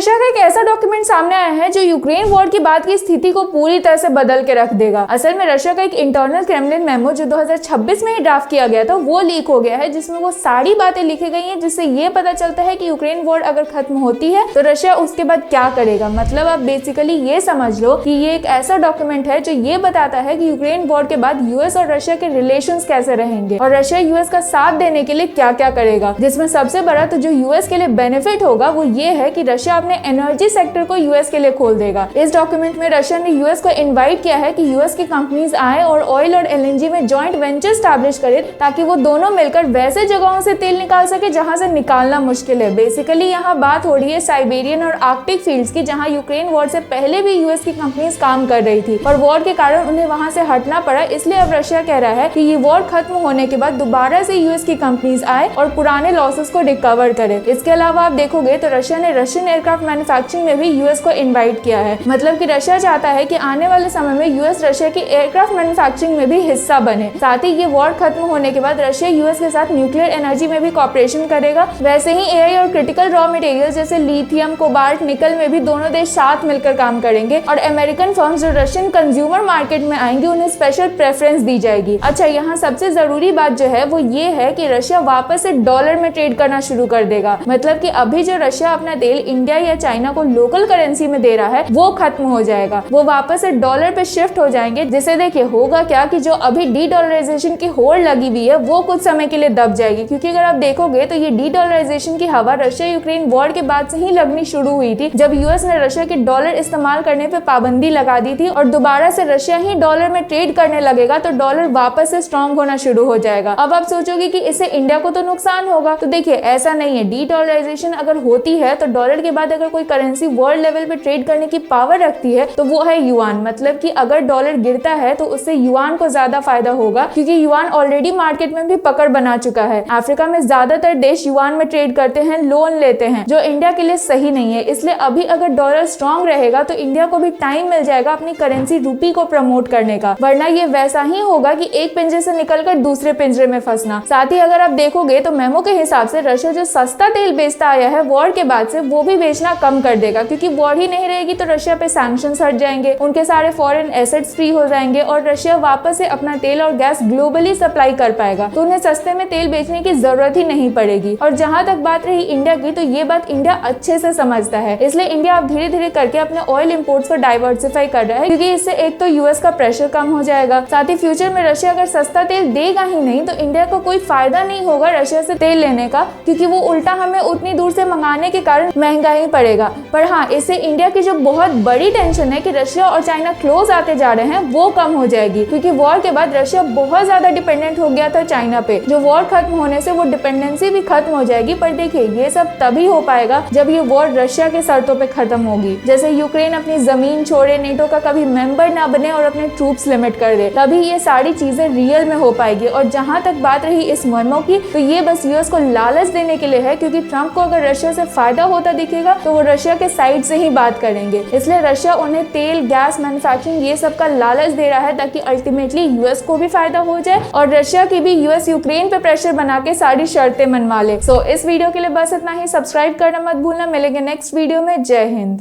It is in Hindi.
रशिया का एक ऐसा डॉक्यूमेंट सामने आया है जो यूक्रेन वॉर की बाद की स्थिति को पूरी तरह से बदल के रख देगा। असल में रशिया का एक इंटरनल क्रेमलिन मेमो जो 2026 में ही ड्राफ्ट किया गया था वो लीक हो गया है, जिसमें वो सारी बातें लिखी गई हैं जिससे ये पता चलता है कि यूक्रेन वॉर अगर खत्म होती है तो रशिया उसके बाद क्या करेगा। मतलब आप बेसिकली ये समझ लो कि ये एक ऐसा डॉक्यूमेंट है जो ये बताता है कि यूक्रेन वॉर के बाद यूएस और रशिया के रिलेशंस कैसे रहेंगे और रशिया यूएस का साथ देने के लिए क्या क्या करेगा। जिसमें सबसे बड़ा तो जो यूएस के लिए बेनिफिट होगा वो ये है कि रशिया अपने एनर्जी सेक्टर को यूएस के लिए खोल देगा। इस डॉक्यूमेंट में रशिया ने यूएस को इनवाइट किया है कि यूएस की कंपनीज आए और ऑयल और एलएनजी में जॉइंट वेंचर स्टैब्लिश करे ताकि वो दोनों मिलकर वैसे जगहों से तेल निकाल सके जहां से निकालना मुश्किल है। बेसिकली यहाँ बात हो रही है साइबेरियन और आर्कटिक फील्ड्स की, जहां यूक्रेन वॉर से पहले भी यूएस की कंपनीज काम कर रही थी और वॉर के कारण उन्हें वहां से हटना पड़ा। इसलिए अब रशिया कह रहा है कि ये वॉर खत्म होने के बाद दोबारा से यूएस की कंपनीज आए और पुराने लॉसेस को रिकवर करे। इसके अलावा आप देखोगे तो रशिया ने रशियन एयरक्राफ्ट मैन्युफैक्चरिंग में भी यूएस को इनवाइट किया है। मतलब कि रशिया चाहता है कि आने वाले समय में यूएस रशिया की एयरक्राफ्ट मैन्युफैक्चरिंग में भी हिस्सा बने। साथ ही ये वॉर खत्म होने के बाद रशिया यूएस के साथ न्यूक्लियर एनर्जी में भी कॉपरेशन करेगा। वैसे ही एआई और क्रिटिकल रॉ मटेरियल जैसे लिथियम, कोबाल्ट, निकल में भी दोनों देश साथ मिलकर काम करेंगे और अमेरिकन फर्म्स जो रशियन कंज्यूमर मार्केट में आएंगे उन्हें स्पेशल प्रेफरेंस दी जाएगी। अच्छा, यहाँ सबसे जरूरी बात जो है वो ये है कि रशिया वापस से डॉलर में ट्रेड करना शुरू कर देगा। मतलब कि अभी जो रशिया अपना तेल इंडिया या चाइना को लोकल करेंसी में दे रहा है वो खत्म हो जाएगा, वो वापस से डॉलर पे शिफ्ट हो जाएंगे। जिससे देखिए होगा क्या कि जो अभी डी डॉलराइजेशन की होड़ लगी हुई है वो कुछ समय के लिए दब जाएगी। क्योंकि अगर आप देखोगे तो ये डी डॉलराइजेशन की हवा रशिया यूक्रेन वॉर के बाद से ही लगनी शुरू हुई थी, जब यूएस ने रशिया के डॉलर इस्तेमाल करने पे पाबंदी लगा दी थी और दोबारा से रशिया ही डॉलर में ट्रेड करने लगेगा तो डॉलर वापस से स्ट्रॉन्ग होना शुरू हो जाएगा। अब आप सोचोगे कि इससे इंडिया को तो नुकसान होगा, तो देखिए ऐसा नहीं है। डी डॉलराइजेशन अगर होती है तो डॉलर के बाद अगर कोई करेंसी वर्ल्ड लेवल पे ट्रेड करने की पावर रखती है तो वो है युआन। मतलब कि अगर डॉलर गिरता है तो उससे युआन को ज्यादा फायदा होगा, क्योंकि युआन ऑलरेडी मार्केट में भी पकड़ बना चुका है। अफ्रीका में ज्यादातर देश युआन में ट्रेड करते हैं, लोन लेते हैं, जो इंडिया के लिए सही नहीं है। इसलिए अभी अगर डॉलर स्ट्रॉन्ग रहेगा तो इंडिया को भी टाइम मिल जाएगा अपनी करेंसी रूपी को प्रमोट करने का, वरना ये वैसा ही होगा कि एक पिंजरे से निकलकर दूसरे पिंजरे में फंसना। साथ ही अगर आप देखोगे तो मेमो के हिसाब से रशिया जो सस्ता तेल बेचता आया है वॉर के बाद से वो भी बेचना कम कर देगा, क्योंकि वॉर ही नहीं रहेगी तो रशिया पे सैंक्शंस हट जाएंगे, उनके सारे फॉरेन एसेट्स फ्री हो जाएंगे और रशिया वापस से अपना तेल और गैस ग्लोबली सप्लाई कर पाएगा। तो उन्हें सस्ते में तेल बेचने की जरूरत ही नहीं पड़ेगी। और जहां तक बात रही इंडिया की, तो ये बात इंडिया अच्छे से समझता है, इसलिए इंडिया अब धीरे धीरे करके अपने ऑयल इंपोर्ट्स को डाइवर्सिफाई कर रहा है, क्योंकि इससे एक तो यूएस का प्रेशर कम हो जाएगा, साथ ही फ्यूचर में रशिया अगर सस्ता तेल देगा ही नहीं तो इंडिया को कोई फायदा नहीं होगा रशिया से तेल लेने का, क्योंकि वो उल्टा हमें उतनी दूर से मंगाने के कारण महंगा ही पड़ेगा। पर हाँ, इससे इंडिया की जो बहुत बड़ी टेंशन है कि रशिया और चाइना क्लोज आते जा रहे हैं वो कम हो जाएगी, क्योंकि वॉर के बाद रशिया बहुत ज्यादा डिपेंडेंट हो गया था चाइना पे। जो वॉर खत्म होने से वो डिपेंडेंसी भी खत्म हो जाएगी। पर देखिए ये सब तभी हो पाएगा जब ये वॉर रशिया के शर्तों पे खत्म होगी। जैसे यूक्रेन अपनी जमीन छोड़े, नेटो का कभी मेंबर ना बने और अपने ट्रूप्स लिमिट कर दे, तभी ये सारी चीजें रियल में हो पाएगी। और जहां तक बात रही इस मेमो की, तो ये बस यूएस को लालच देने के लिए है, क्योंकि ट्रम्प को अगर रशिया से फायदा होता दिखेगा तो वो रशिया के साइड से ही बात करेंगे। इसलिए रशिया उन्हें तेल, गैस मैन्युफैक्चरिंग ये सब का लालच दे रहा है ताकि अल्टीमेटली यूएस को भी फायदा हो जाए और रशिया की भी यूएस यूक्रेन पे प्रेशर बना के सारी शर्तें मनवा ले। सो इस वीडियो के लिए बस इतना ही। सब्सक्राइब करना मत भूलना। मिलेंगे नेक्स्ट वीडियो में। जय हिंद।